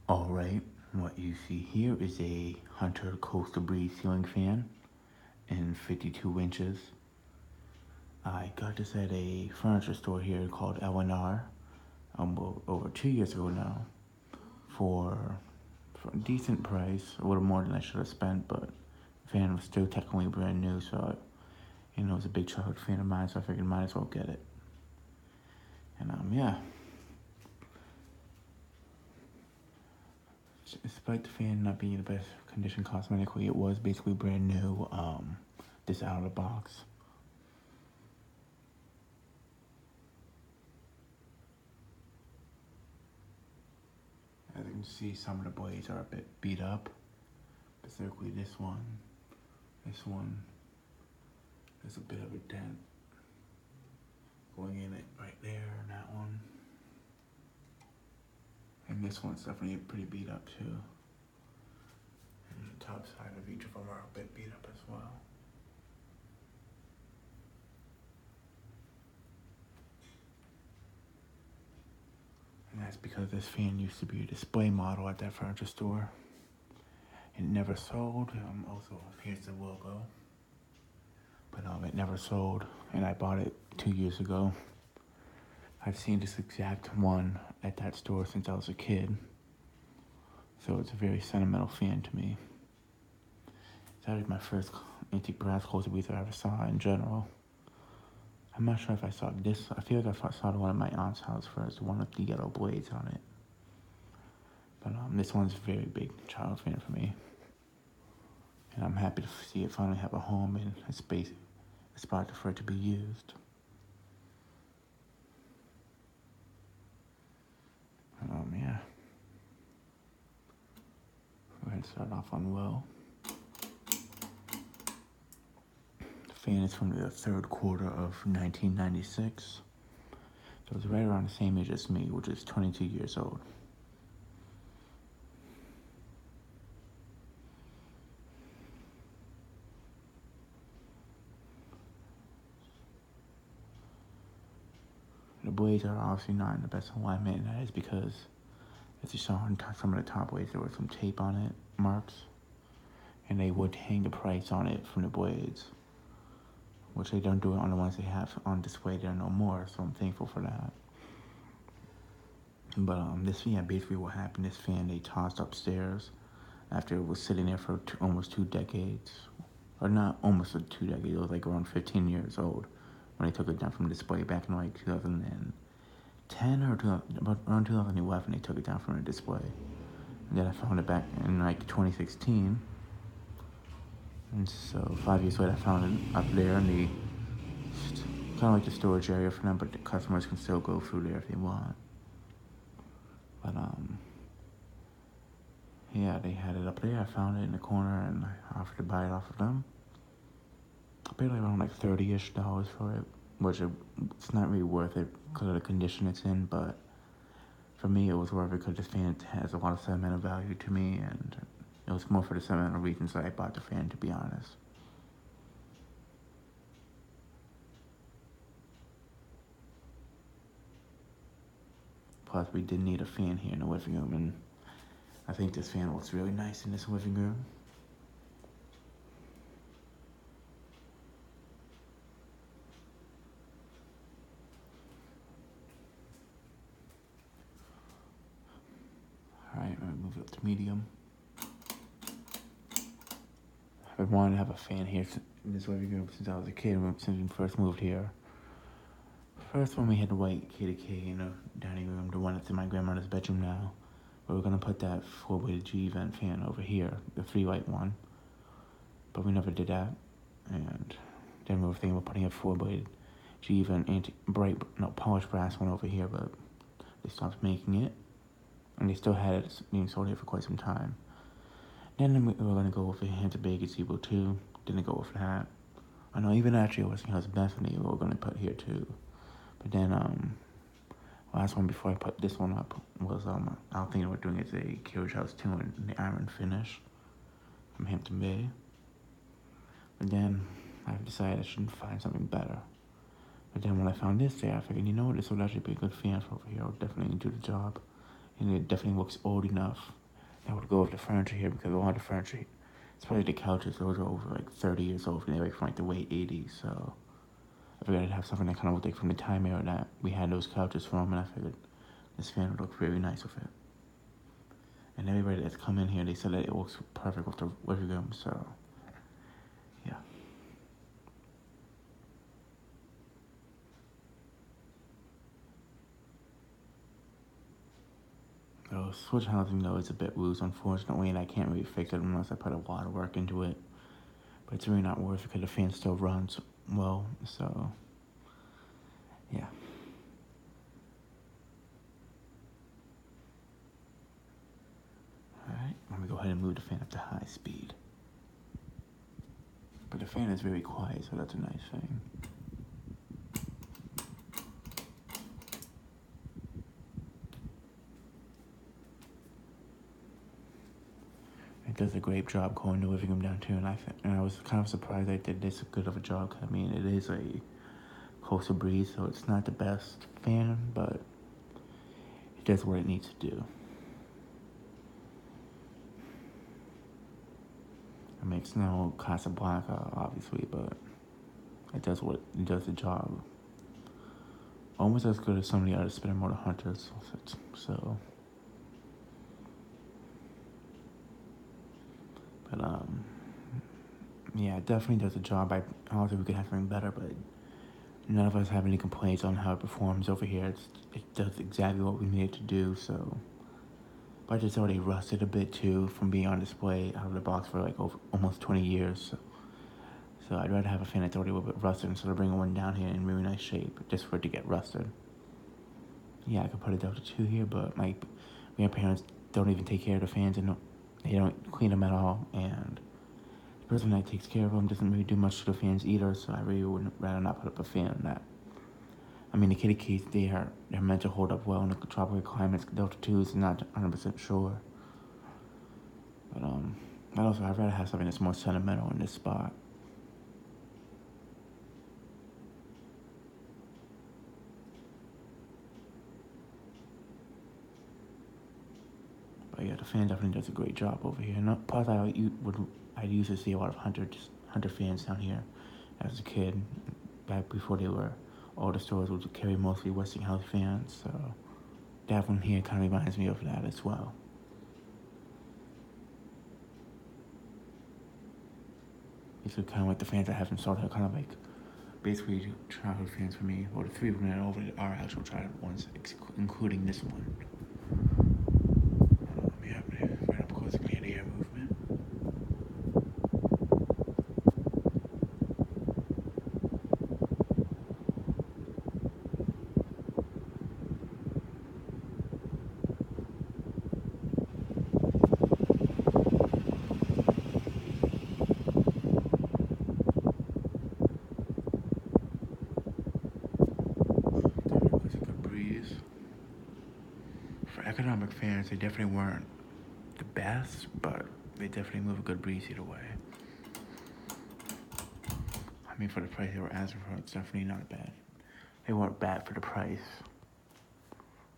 Alright, what you see here is a Hunter Coastal Breeze ceiling fan in 52 inches. I got this at a furniture store here called L&R over 2 years ago now for a decent price, a little more than I should have spent, but the fan was still technically brand new, so it was a big childhood fan of mine, so I figured might as well get it. And yeah. Despite the fan not being in the best condition cosmetically, it was basically brand new, this out of the box. As you can see, some of the blades are a bit beat up, specifically this one. This one, there's a bit of a dent going in it right there, and that one. And this one's definitely pretty beat up too. And the top side of each of them are a bit beat up as well. And that's because this fan used to be a display model at that furniture store. It never sold. Also, here's the logo. But it never sold, and I bought it 2 years ago. I've seen this exact one at that store since I was a kid. So it's a very sentimental fan to me. It's actually my first antique brass coastal breeze I ever saw in general. I'm not sure if I saw this. I feel like I saw the one at my aunt's house first, the one with the yellow blades on it. But this one's a very big child fan for me. And I'm happy to see it finally have a home and a space, a spot for it to be used. And yeah. Go ahead and start off on low. The fan is from the third quarter of 1996. So it's right around the same age as me, which is 22 years old. The blades are obviously not in the best alignment, and that is because, as you saw on some of the top blades, there was some tape on it, marks, and they would hang the price on it from the blades, which they don't do it on the ones they have on display there no more, so I'm thankful for that. But basically what happened, this fan they tossed upstairs after it was sitting there for almost 2 decades, or not almost 2 decades, it was like around 15 years old when they took it down from display back in like 2010 or around 2011. They took it down from the display, and then I found it back in like 2016. And so 5 years later, I found it up there in the kind of like the storage area for them, but the customers can still go through there if they want. But yeah, they had it up there. I found it in the corner, and I offered to buy it off of them. I paid like around like $30-ish for it, which it's not really worth it because of the condition it's in, but for me it was worth it because this fan has a lot of sentimental value to me, and it was more for the sentimental reasons that I bought the fan, to be honest. Plus, we did need a fan here in the living room, and I think this fan looks really nice in this living room. Alright, I'm gonna move it up to medium. I've wanted to have a fan here in this living room since I was a kid, since we first moved here. First one we had the white KDK in the dining room, the one that's in my grandmother's bedroom now. We were gonna put that 4-bladed G-vent fan over here, the 3-light one. But we never did that. And then we were thinking about putting a 4-bladed G-vent polished brass one over here, but they stopped making it. And they still had it being sold here for quite some time. Then we were gonna go with a Hampton Bay gazebo too. Didn't go with that. I know even actually it was House Bethany we were gonna put here too. But then last one before I put this one up was I was thinking about doing it as a carriage house too in the iron finish from Hampton Bay. But then I decided I should find something better. But then when I found this there, I figured, you know what, this would actually be a good fan for over here. It would definitely do the job. and it definitely looks old enough that would go with the furniture here because a lot of the furniture, especially the couches, those are over like 30 years old and they're like from like the late 80s. So I figured I'd have something that kind of looked like from the time era that we had those couches from, and I figured this fan would look really nice with it. And everybody that's come in here, they said that it looks perfect with the living room, so yeah. So switch housing though is a bit loose, unfortunately, and I can't really fix it unless I put a lot of work into it. But it's really not worth it because the fan still runs well, so yeah. Alright, let me go ahead and move the fan up to high speed. But the fan is very quiet, so that's a nice thing. It does a great job cooling the living room down too, and I was kind of surprised I did this good of a job. I mean, it is a coastal breeze, so it's not the best fan, but it does what it needs to do. I mean, it's no Casablanca, obviously, but it does the job. Almost as good as some of the other spinner motor hunters. So, but yeah, it definitely does the job. I don't think we could have something better, but none of us have any complaints on how it performs over here. It does exactly what we need it to do. So, but it's already rusted a bit too from being on display out of the box for like almost 20 years. So I'd rather have a fan that's already a little bit rusted instead of bringing one down here in really nice shape just for it to get rusted. Yeah, I could put a Delta 2 here, but my grandparents don't even take care of the fans and they don't clean them at all. And the person that takes care of them doesn't really do much to the fans either, so I really would rather not put up a fan that. I mean, the kitty keys, they're meant to hold up well in the tropical climates. Delta 2s, not 100% sure. But I'd rather have something that's more sentimental in this spot. But yeah, the fan definitely does a great job over here. And plus, I used to see a lot of hunter fans down here as a kid, back before they were all the stores would carry mostly Westinghouse fans. So that one here kind of reminds me of that as well. These are kind of like the fans I have installed are kind of like basically childhood fans for me. Well, the three of them that are over are actual childhood ones, including this one. Yeah, right up close, I can hear the air movement. Definitely was a good breeze. For economic fans, they definitely weren't the best, but they definitely move a good breeze either way. I mean, for the price they were asking for, it's definitely not bad. They weren't bad for the price.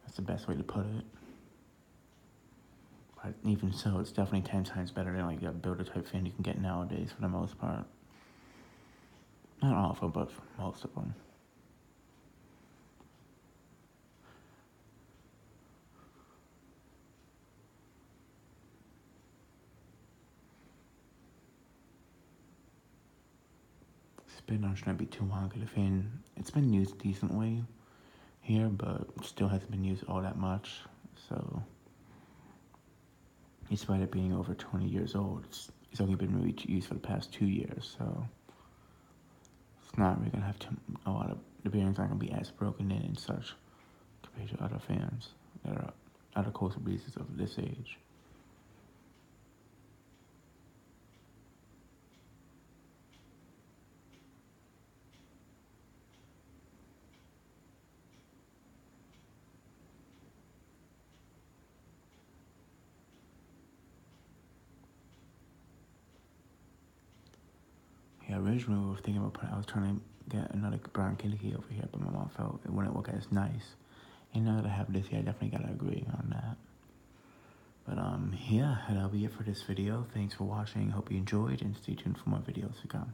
That's the best way to put it. But even so, it's definitely 10 times better than like a builder type fan you can get nowadays for the most part. Not all of them, but most of them. Spin on shouldn't be too long because the fan, it's been used decently here, but still hasn't been used all that much. So, despite it being over 20 years old, it's only been really used for the past 2 years. So, it's not really gonna have a lot of the bearings aren't gonna be as broken in and such compared to other fans that are other coastal breezes of this age. Yeah, originally we were thinking about I was trying to get another brown kitty key over here, but my mom felt it wouldn't look as nice And now that I have this here, I definitely gotta agree on that. But yeah, that'll be it for this video. Thanks for watching. Hope you enjoyed, and stay tuned for more videos to come.